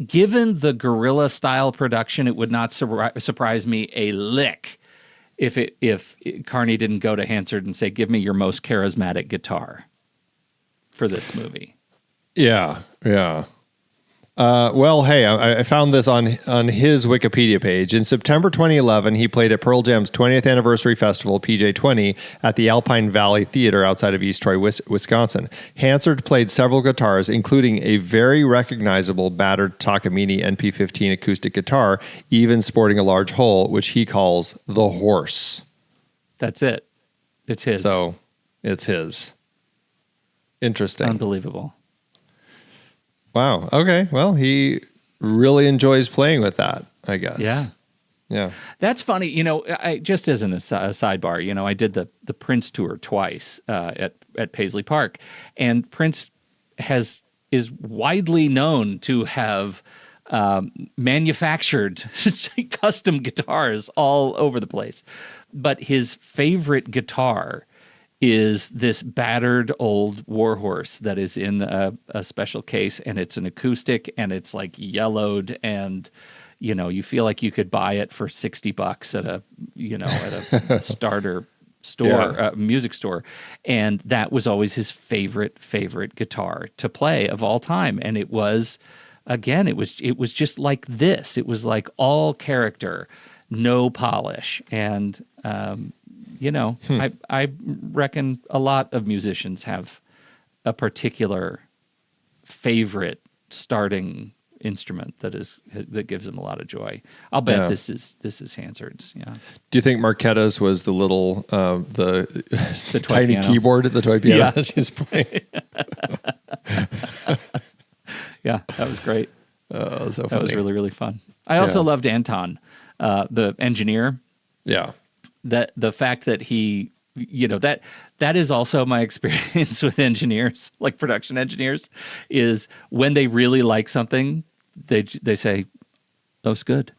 Given the guerrilla style production, it would not surprise me a lick if Carney didn't go to Hansard and say, "Give me your most charismatic guitar for this movie."
Yeah. Well, hey, I found this on his Wikipedia page. In September 2011, he played at Pearl Jam's 20th anniversary festival, PJ20, at the Alpine Valley Theater outside of East Troy, Wisconsin. Hansard played several guitars, including a very recognizable battered Takamine NP15 acoustic guitar, even sporting a large hole, which he calls the horse.
That's it. It's his.
So, it's his. Interesting.
Unbelievable.
Wow. Okay. Well, he really enjoys playing with that, I guess. Yeah.
That's funny. I just as a sidebar, I did the Prince tour twice at Paisley Park, and Prince is widely known to have manufactured custom guitars all over the place. But his favorite guitar is this battered old Warhorse that is in a special case, and it's an acoustic, and it's like yellowed, and you feel like you could buy it for $60 at a starter store, music store, and that was always his favorite guitar to play of all time, and it was just like this. It was like all character, no polish, and I reckon a lot of musicians have a particular favorite starting instrument that gives them a lot of joy. I'll bet this is Hansard's. Yeah.
Do you think Marketa's was the little the tiny
piano.
keyboard at the toy piano that she's playing?
Yeah, that was great.
Oh, so funny.
That was really, really fun. I also loved Anton, the engineer.
Yeah.
That the fact that he, that is also my experience with engineers, like production engineers, is when they really like something, they say, "Oh, it's good."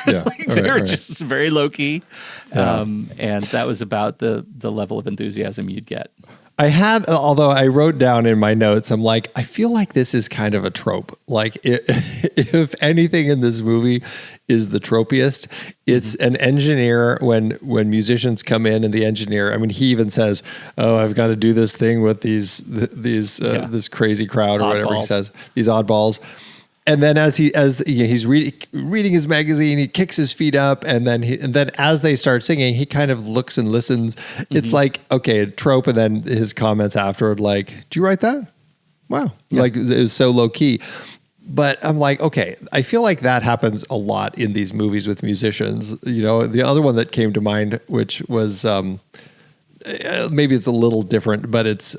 Yeah.
They're just very low key, and that was about the level of enthusiasm you'd get.
Although I wrote down in my notes, I'm like, I feel like this is kind of a trope. Like, if anything in this movie is the tropiest, it's an engineer when musicians come in, and the engineer, I mean, he even says, "Oh, I've got to do this thing with these this crazy crowd," or whatever he says, these oddballs. And then as he's reading his magazine, he kicks his feet up, and then as they start singing, he kind of looks and listens. It's like, okay, a trope, and then his comments afterward, like, "Did you write that? Wow!" Yeah. Like, it was so low key. But I'm like, okay, I feel like that happens a lot in these movies with musicians. The other one that came to mind, which was maybe it's a little different, but it's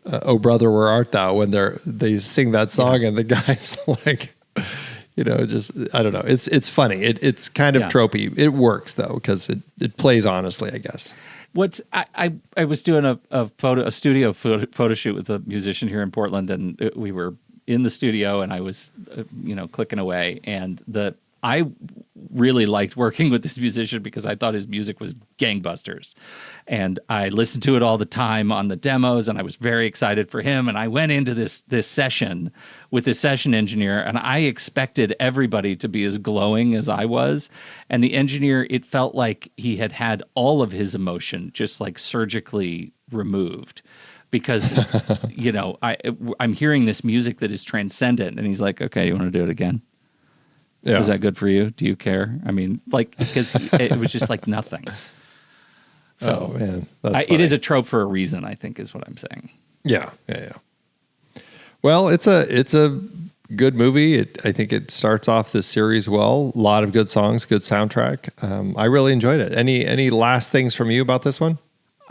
"Oh Brother, Where Art Thou?" when they sing that song and the guy's like, just I don't know. It's funny. It's kind of tropey. It works though because it plays honestly, I guess.
I was doing a studio photo shoot with a musician here in Portland, and we were in the studio, and I was clicking away, and I really liked working with this musician because I thought his music was gangbusters. And I listened to it all the time on the demos, and I was very excited for him. And I went into this session with this session engineer, and I expected everybody to be as glowing as I was. And the engineer, it felt like he had all of his emotion just like surgically removed. Because, I'm hearing this music that is transcendent. And he's like, okay, you want to do it again? Yeah. Was that good for you? Do you care? I mean, because it was just like nothing. So,
man, that's funny.
It is a trope for a reason, I think, is what I'm saying.
Yeah. Well, it's a good movie. I think it starts off this series well. A lot of good songs, good soundtrack. I really enjoyed it. Any last things from you about this one?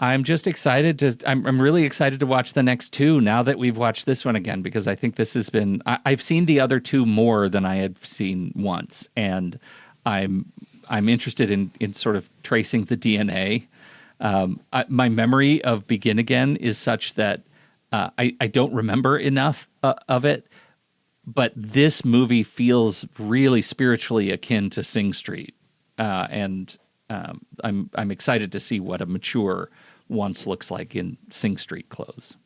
I'm just excited I'm really excited to watch the next two now that we've watched this one again, because I think this has been, I've seen the other two more than I had seen once. And I'm interested in sort of tracing the DNA. My memory of Begin Again is such that I don't remember enough of it, but this movie feels really spiritually akin to Sing Street. And I'm excited to see what a mature Once looks like in Sing Street clothes.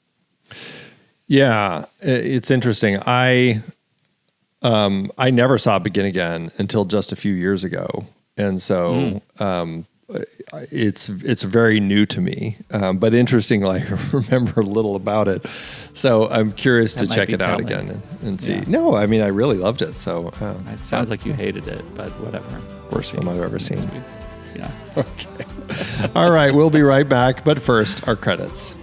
Yeah, it's interesting. I never saw Begin Again until just a few years ago, and so it's very new to me. But interesting, I remember little about it, so I'm curious to check it out again and see. Yeah. No, I mean I really loved it. So
it sounds like you hated it, but whatever.
Worst film I've ever seen.
Yeah.
Okay. All right, we'll be right back. But first, our credits.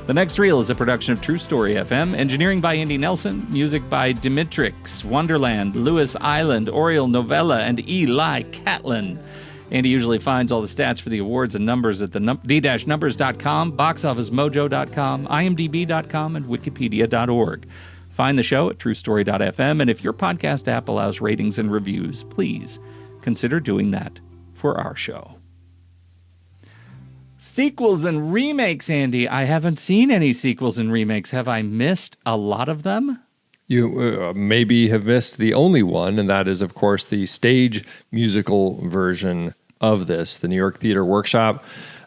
The Next Reel is a production of True Story FM. Engineering by Andy Nelson. Music by Dimitrix, Wonderland, Lewis Island, Oriole Novella, and Eli Catlin. Andy usually finds all the stats for the awards and numbers at the-numbers.com, boxofficemojo.com, imdb.com, and wikipedia.org. Find the show at truestory.fm. And if your podcast app allows ratings and reviews, please consider doing that for our show. Sequels and remakes, Andy. I haven't seen any sequels and remakes. Have I missed a lot of them?
You maybe have missed the only one, and that is, of course, the stage musical version of this. The New York Theater Workshop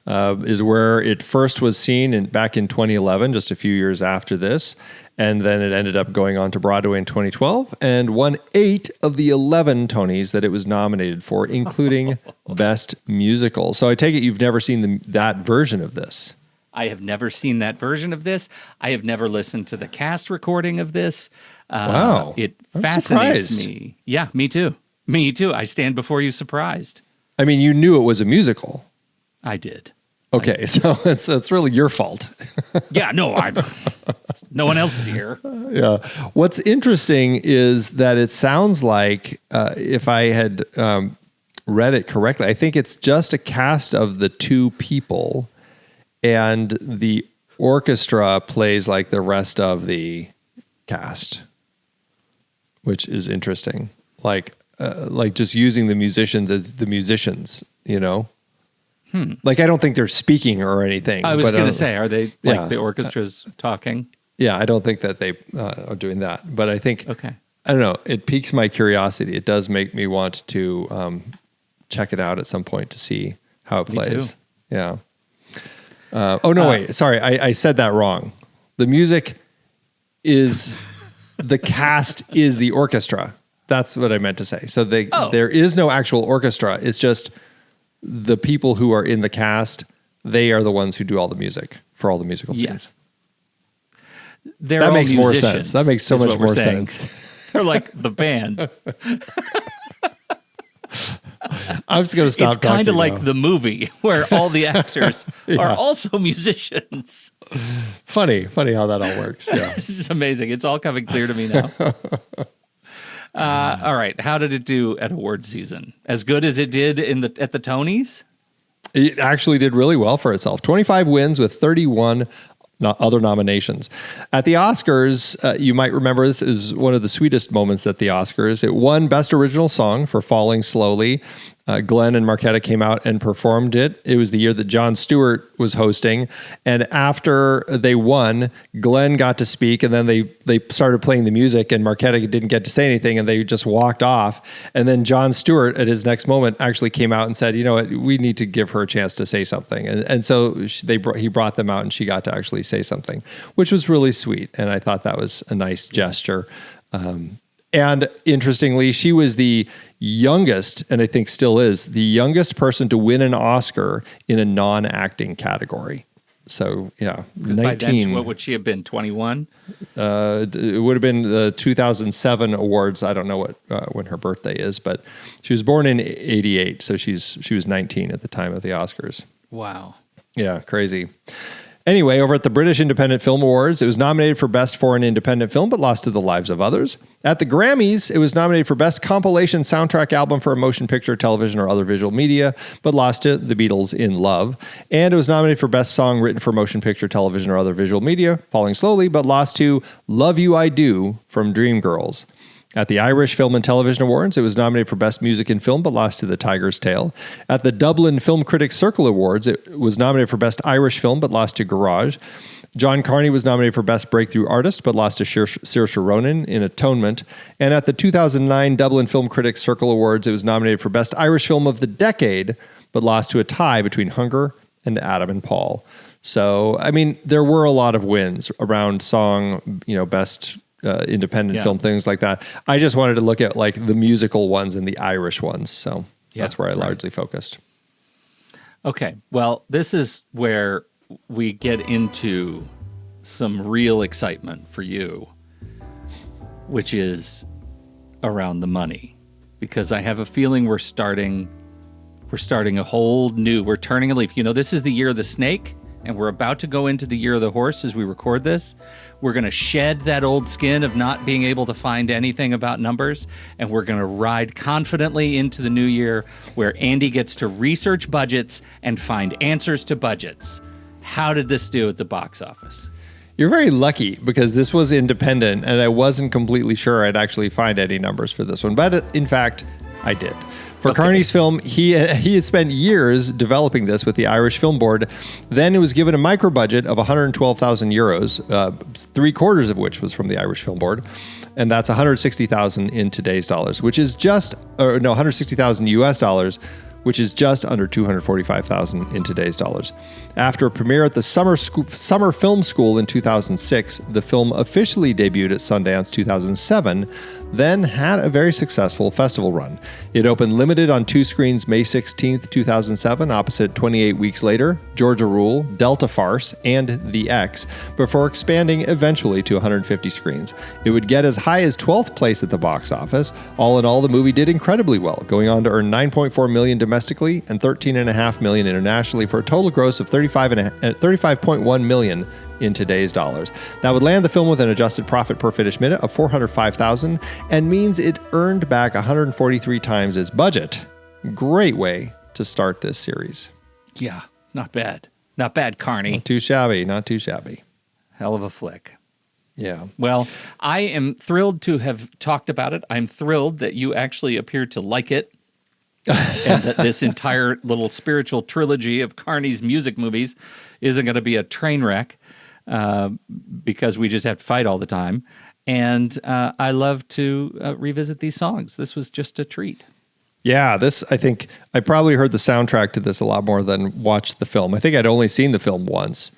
is where it first was seen back in 2011, just a few years after this. And then it ended up going on to Broadway in 2012 and won 8 of the 11 Tonys that it was nominated for, including Best Musical. So I take it you've never seen that version of this.
I have never seen that version of this. I have never listened to the cast recording of this.
Wow.
It
I'm
fascinates
surprised.
me. Yeah, me too. Me too. I stand before you surprised.
I mean, you knew it was a musical.
I did.
Okay, so it's really your fault.
Yeah, no, no one else is here.
Yeah. What's interesting is that it sounds like, if I had read it correctly, I think it's just a cast of the two people, and the orchestra plays like the rest of the cast, which is interesting. Like just using the musicians as the musicians, Like, I don't think they're speaking or anything.
I was going to say, are they the orchestra's talking?
Yeah, I don't think that they are doing that. But I think,
okay.
I don't know, it piques my curiosity. It does make me want to check it out at some point to see how it plays.
Me too.
Yeah. Wait. Sorry, I said that wrong. The music is, the cast is the orchestra. That's what I meant to say. So there is no actual orchestra. It's just the people who are in the cast, they are the ones who do all the music for all the musical scenes.
Yes.
That makes more sense. That makes so much more sense.
They're like the band.
I'm just going to stop talking.
It's kind of like the movie where all the actors are also musicians.
Funny how that all works. Yeah.
This is amazing. It's all coming clear to me now. All right. How did it do at award season? As good as it did at the Tonys?
It actually did really well for itself. 25 wins with 31 other nominations. At the Oscars, you might remember this is one of the sweetest moments at the Oscars. It won Best Original Song for Falling Slowly. Glen and Marketa came out and performed it. It was the year that Jon Stewart was hosting. And after they won, Glen got to speak, and then they started playing the music, and Marketa didn't get to say anything, and they just walked off. And then Jon Stewart, at his next moment, actually came out and said, you know what, we need to give her a chance to say something. And so he brought them out, and she got to actually say something, which was really sweet. And I thought that was a nice gesture. And interestingly, she was the youngest, and I think still is, the youngest person to win an Oscar in a non-acting category. So, yeah, 19.
By then, what would she have been, 21?
It would have been the 2007 awards. I don't know what when her birthday is, but she was born in 88, so she was 19 at the time of the Oscars.
Wow.
Yeah, crazy. Anyway, over at the British Independent Film Awards, it was nominated for Best Foreign Independent Film, but lost to The Lives of Others. At the Grammys, it was nominated for Best Compilation Soundtrack Album for a Motion Picture, Television, or Other Visual Media, but lost to The Beatles' In Love. And it was nominated for Best Song Written for Motion Picture, Television, or Other Visual Media, Falling Slowly, but lost to Love You I Do from Dreamgirls. At the Irish Film and Television Awards, it was nominated for Best Music in Film, but lost to The Tiger's Tail. At the Dublin Film Critics Circle Awards, it was nominated for Best Irish Film, but lost to Garage. John Carney was nominated for Best Breakthrough Artist, but lost to Saoirse Ronan in Atonement. And at the 2009 Dublin Film Critics Circle Awards, it was nominated for Best Irish Film of the Decade, but lost to a tie between Hunger and Adam and Paul. So, I mean, there were a lot of wins around song, best independent film, things like that. I just wanted to look at like the musical ones and the Irish ones. So that's where I largely focused.
Okay. Well, this is where we get into some real excitement for you, which is around the money, because I have a feeling we're starting a whole new, we're turning a leaf. This is the year of the snake, and we're about to go into the year of the horse as we record this. We're going to shed that old skin of not being able to find anything about numbers, and we're going to ride confidently into the new year where Andy gets to research budgets and find answers to budgets. How did this do at the box office?
You're very lucky because this was independent, and I wasn't completely sure I'd actually find any numbers for this one. But in fact, I did. For Carney's film, he had spent years developing this with the Irish Film Board. Then it was given a micro budget of 112,000 euros, 3/4 of which was from the Irish Film Board. And that's 160,000 in today's dollars, which is 160,000 US dollars, which is just under 245,000 in today's dollars. After a premiere at the Summer Film School in 2006, the film officially debuted at Sundance 2007, then had a very successful festival run. It opened limited on 2 screens May 16th, 2007, opposite 28 Weeks Later, Georgia Rule, Delta Farce, and The X, before expanding eventually to 150 screens. It would get as high as 12th place at the box office. All in all, the movie did incredibly well, going on to earn $9.4 million domestically and $13.5 million internationally, for a total gross of $35.1 million in today's dollars. That would land the film with an adjusted profit per finished minute of $405,000 and means it earned back 143 times its budget. Great way to start this series.
Yeah, not bad. Not bad, Carney.
Not too shabby, not too shabby.
Hell of a flick.
Yeah.
Well, I am thrilled to have talked about it. I'm thrilled that you actually appear to like it. And that this entire little spiritual trilogy of Carney's music movies isn't going to be a train wreck because we just have to fight all the time. And I love to revisit these songs. This was just a treat.
Yeah, I think I probably heard the soundtrack to this a lot more than watched the film. I think I'd only seen the film once.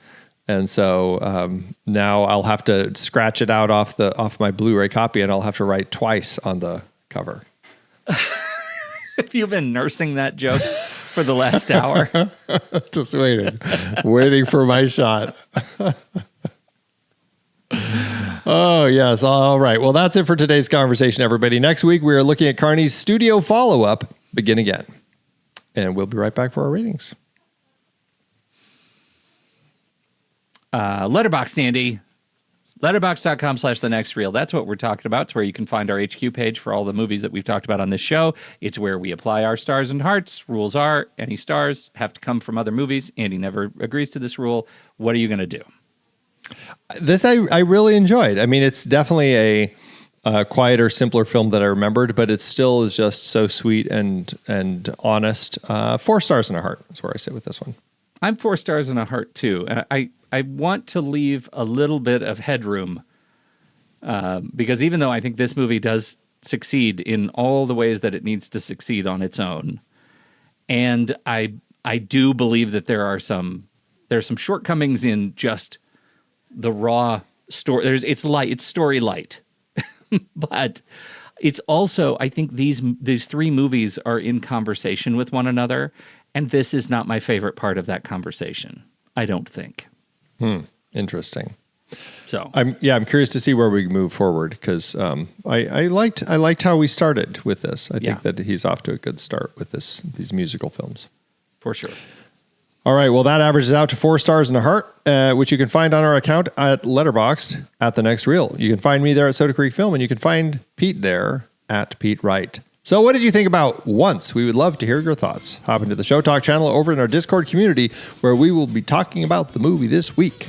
And so now I'll have to scratch it out off my Blu-ray copy, and I'll have to write twice on the cover.
Have you been nursing that joke for the last hour?
Just waiting for my shot. Oh, yes. All right. Well, that's it for today's conversation, everybody. Next week, we are looking at Carney's studio follow-up, Begin Again. And we'll be right back for our ratings.
Letterboxd, Andy. Letterboxd.com/thenextreel. That's what we're talking about. It's where you can find our HQ page for all the movies that we've talked about on this show. It's where we apply our stars and hearts. Rules are any stars have to come from other movies. Andy never agrees to this rule. What are you going to do?
This I really enjoyed. I mean, it's definitely a quieter, simpler film that I remembered, but it still is just so sweet and honest. 4 stars and a heart. That's where I sit with this one.
I'm 4 stars and a heart too. And I want to leave a little bit of headroom because even though I think this movie does succeed in all the ways that it needs to succeed on its own, and I do believe that there's some shortcomings in just the raw story. It's story light, but it's also, I think these 3 movies are in conversation with one another, and this is not my favorite part of that conversation. I don't think.
Interesting.
So
I'm curious to see where we move forward because I liked how we started with this. I think that he's off to a good start with these musical films.
For sure.
All right, well, that averages out to 4 stars and a heart, which you can find on our account at Letterboxd at The Next Reel. You can find me there at Soda Creek Film, and you can find Pete there at Pete Wright. So what did you think about Once? We would love to hear your thoughts. Hop into the Show Talk channel over in our Discord community, where we will be talking about the movie this week.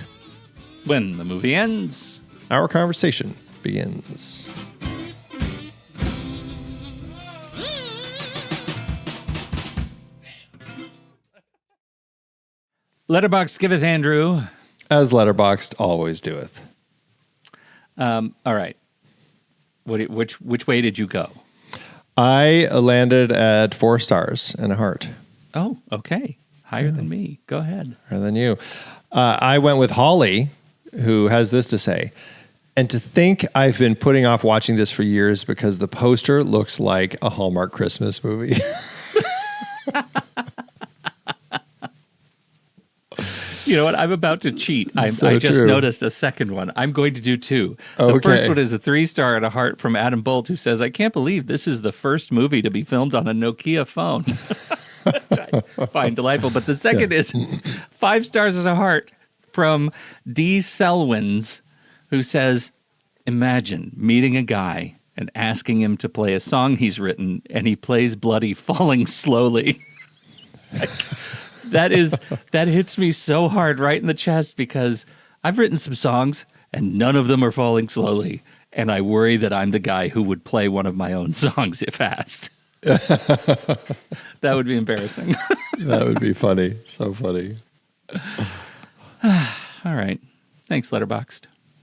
When the movie ends,
our conversation begins.
Letterboxd giveth Andrew,
as Letterboxd always doeth.
All right. Which way did you go?
I landed at 4 stars and a heart.
Oh, okay. Higher than me. Go ahead.
Higher than you. I went with Holly, who has this to say. And to think I've been putting off watching this for years because the poster looks like a Hallmark Christmas movie.
You know what? I'm about to cheat. I just noticed a second one. I'm going to do 2. The first one is a 3 star and a heart from Adam Bolt, who says, I can't believe this is the first movie to be filmed on a Nokia phone. Which I find delightful. But the second is 5 stars and a heart from D. Selwins, who says, imagine meeting a guy and asking him to play a song he's written, and he plays Bloody Falling Slowly. That hits me so hard right in the chest because I've written some songs and none of them are falling slowly. And I worry that I'm the guy who would play one of my own songs if asked. That would be embarrassing.
That would be funny. So funny.
All right. Thanks, Letterboxd.